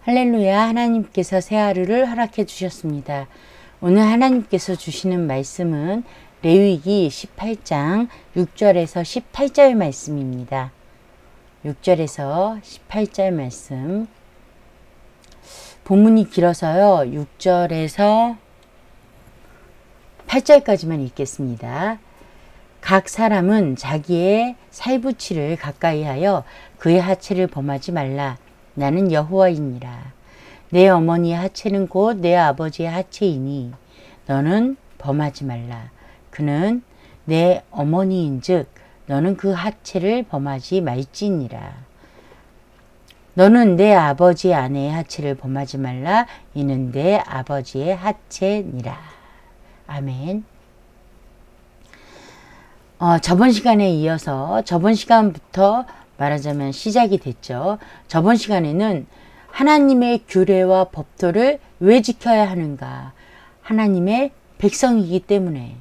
할렐루야. 하나님께서 새 하루를 허락해 주셨습니다. 오늘 하나님께서 주시는 말씀은 레위기 18장 6절에서 18절 말씀입니다. 6절에서 18절 말씀. 본문이 길어서요. 6절에서 8절까지만 읽겠습니다. 각 사람은 자기의 살부치를 가까이 하여 그의 하체를 범하지 말라. 나는 여호와이니라. 내 어머니의 하체는 곧 내 아버지의 하체이니 너는 범하지 말라. 그는 내 어머니인즉 너는 그 하체를 범하지 말지니라. 너는 내 아버지 아내의 하체를 범하지 말라. 이는 내 아버지의 하체니라. 아멘. 저번 시간에 이어서 저번 시간부터 말하자면 시작이 됐죠. 저번 시간에는 하나님의 규례와 법도를 왜 지켜야 하는가? 하나님의 백성이기 때문에.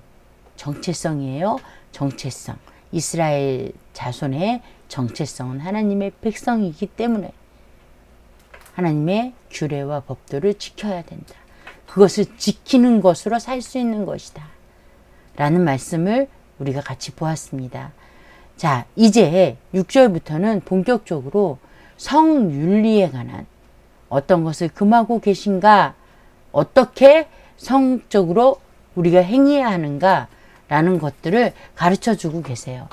정체성이에요. 정체성. 이스라엘 자손의 정체성은 하나님의 백성이기 때문에 하나님의 규례와 법도를 지켜야 된다. 그것을 지키는 것으로 살 수 있는 것이다. 라는 말씀을 우리가 같이 보았습니다. 자, 이제 6절부터는 본격적으로 성윤리에 관한 어떤 것을 금하고 계신가, 어떻게 성적으로 우리가 행해야 하는가 라는 것들을 가르쳐 주고 계세요.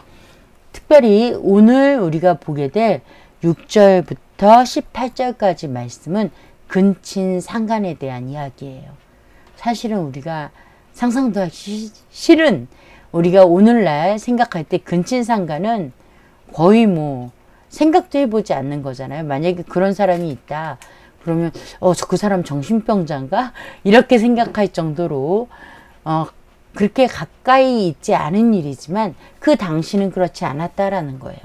특별히 오늘 우리가 보게 될 6절부터 18절까지 말씀은 근친상간에 대한 이야기예요. 사실은 우리가 상상도 하기 싫은 우리가 오늘날 생각할 때 근친상간은 거의 생각도 해보지 않는 거잖아요. 만약에 그런 사람이 있다. 그러면 그 사람 정신병자인가? 이렇게 생각할 정도로 그렇게 가까이 있지 않은 일이지만 그 당시는 그렇지 않았다라는 거예요.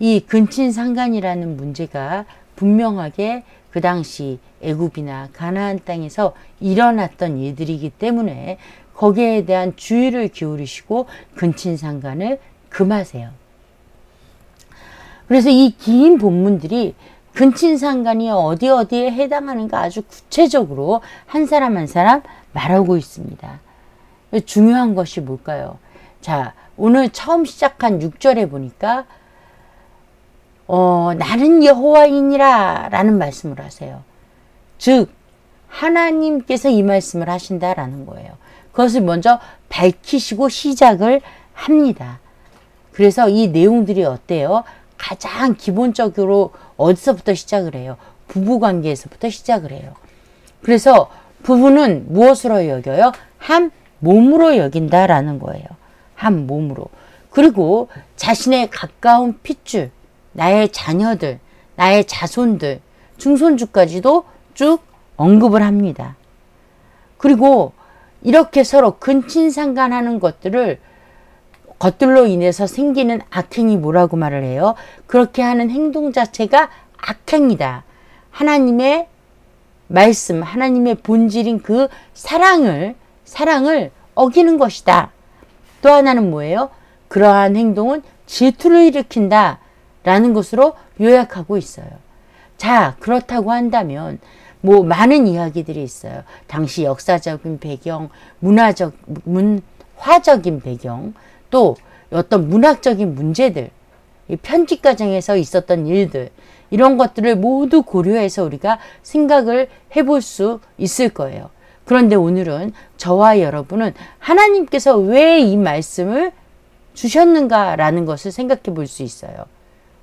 이 근친상간이라는 문제가 분명하게 그 당시 애굽이나 가나안 땅에서 일어났던 일들이기 때문에 거기에 대한 주의를 기울이시고 근친상간을 금하세요. 그래서 이 긴 본문들이 근친상간이 어디에 해당하는가 아주 구체적으로 한 사람 한 사람 말하고 있습니다. 중요한 것이 뭘까요? 자, 오늘 처음 시작한 6절에 보니까 나는 여호와이니라 라는 말씀을 하세요. 즉 하나님께서 이 말씀을 하신다라는 거예요. 그것을 먼저 밝히시고 시작을 합니다. 그래서 이 내용들이 어때요? 가장 기본적으로 어디서부터 시작을 해요? 부부관계에서부터 시작을 해요. 그래서 부부는 무엇으로 여겨요? 한 몸으로 여긴다라는 거예요. 한 몸으로. 그리고 자신의 가까운 핏줄, 나의 자녀들, 나의 자손들, 중손주까지도 쭉 언급을 합니다. 그리고 이렇게 서로 근친상간하는 것들로 인해서 생기는 악행이 뭐라고 말을 해요? 그렇게 하는 행동 자체가 악행이다. 하나님의 말씀, 하나님의 본질인 그 사랑을 어기는 것이다. 또 하나는 뭐예요? 그러한 행동은 질투를 일으킨다 라는 것으로 요약하고 있어요. 자, 그렇다고 한다면 많은 이야기들이 있어요. 당시 역사적인 배경, 문화적인 배경, 또 어떤 문학적인 문제들, 편집 과정에서 있었던 일들, 이런 것들을 모두 고려해서 우리가 생각을 해볼 수 있을 거예요. 그런데 오늘은 저와 여러분은 하나님께서 왜 이 말씀을 주셨는가라는 것을 생각해 볼 수 있어요.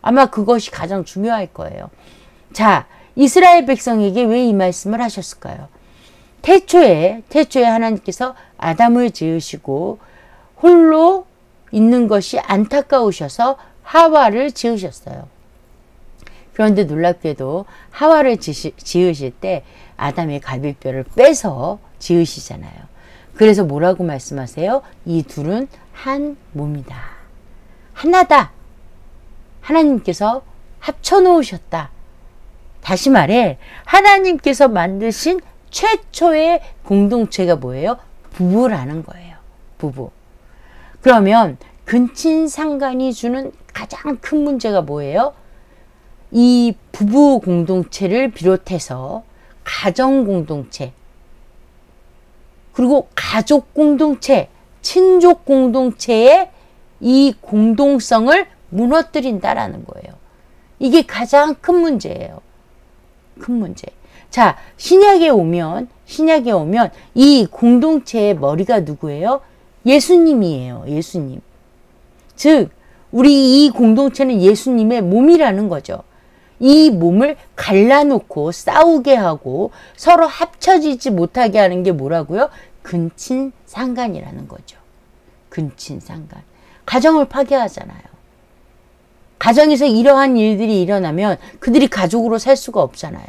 아마 그것이 가장 중요할 거예요. 자, 이스라엘 백성에게 왜 이 말씀을 하셨을까요? 태초에 하나님께서 아담을 지으시고 홀로 있는 것이 안타까우셔서 하와를 지으셨어요. 그런데 놀랍게도 하와를 지으실 때 아담의 갈비뼈를 빼서 지으시잖아요. 그래서 뭐라고 말씀하세요? 이 둘은 한 몸이다. 하나다. 하나님께서 합쳐놓으셨다. 다시 말해 하나님께서 만드신 최초의 공동체가 뭐예요? 부부라는 거예요. 부부. 그러면 근친상간이 주는 가장 큰 문제가 뭐예요? 이 부부 공동체를 비롯해서 가정 공동체, 그리고 가족 공동체, 친족 공동체의 이 공동성을 무너뜨린다라는 거예요. 이게 가장 큰 문제예요. 큰 문제. 자, 신약에 오면 이 공동체의 머리가 누구예요? 예수님이에요. 예수님. 즉, 우리 이 공동체는 예수님의 몸이라는 거죠. 이 몸을 갈라놓고 싸우게 하고 서로 합쳐지지 못하게 하는 게 뭐라고요? 근친상간이라는 거죠. 근친상간. 가정을 파괴하잖아요. 가정에서 이러한 일들이 일어나면 그들이 가족으로 살 수가 없잖아요.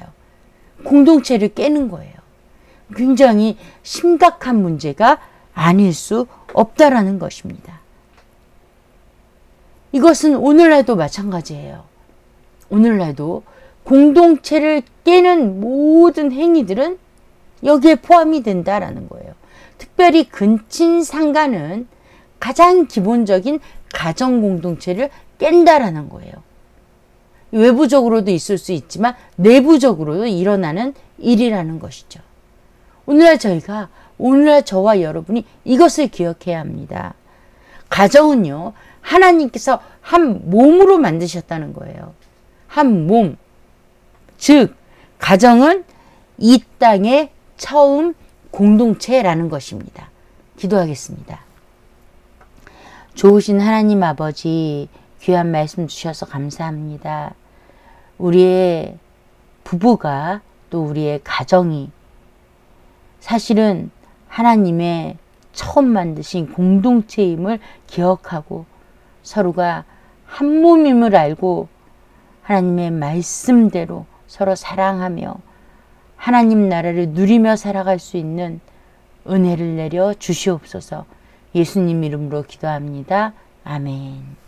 공동체를 깨는 거예요. 굉장히 심각한 문제가 아닐 수 없다라는 것입니다. 이것은 오늘날도 마찬가지예요. 오늘날도 공동체를 깨는 모든 행위들은 여기에 포함이 된다라는 거예요. 특별히 근친상간은 가장 기본적인 가정 공동체를 깬다라는 거예요. 외부적으로도 있을 수 있지만 내부적으로도 일어나는 일이라는 것이죠. 오늘날 저와 여러분이 이것을 기억해야 합니다. 가정은요, 하나님께서 한 몸으로 만드셨다는 거예요. 한 몸. 즉, 가정은 이 땅의 처음 공동체라는 것입니다. 기도하겠습니다. 좋으신 하나님 아버지, 귀한 말씀 주셔서 감사합니다. 우리의 부부가 또 우리의 가정이 사실은 하나님의 처음 만드신 공동체임을 기억하고 서로가 한 몸임을 알고 하나님의 말씀대로 서로 사랑하며 하나님 나라를 누리며 살아갈 수 있는 은혜를 내려 주시옵소서. 예수님 이름으로 기도합니다. 아멘.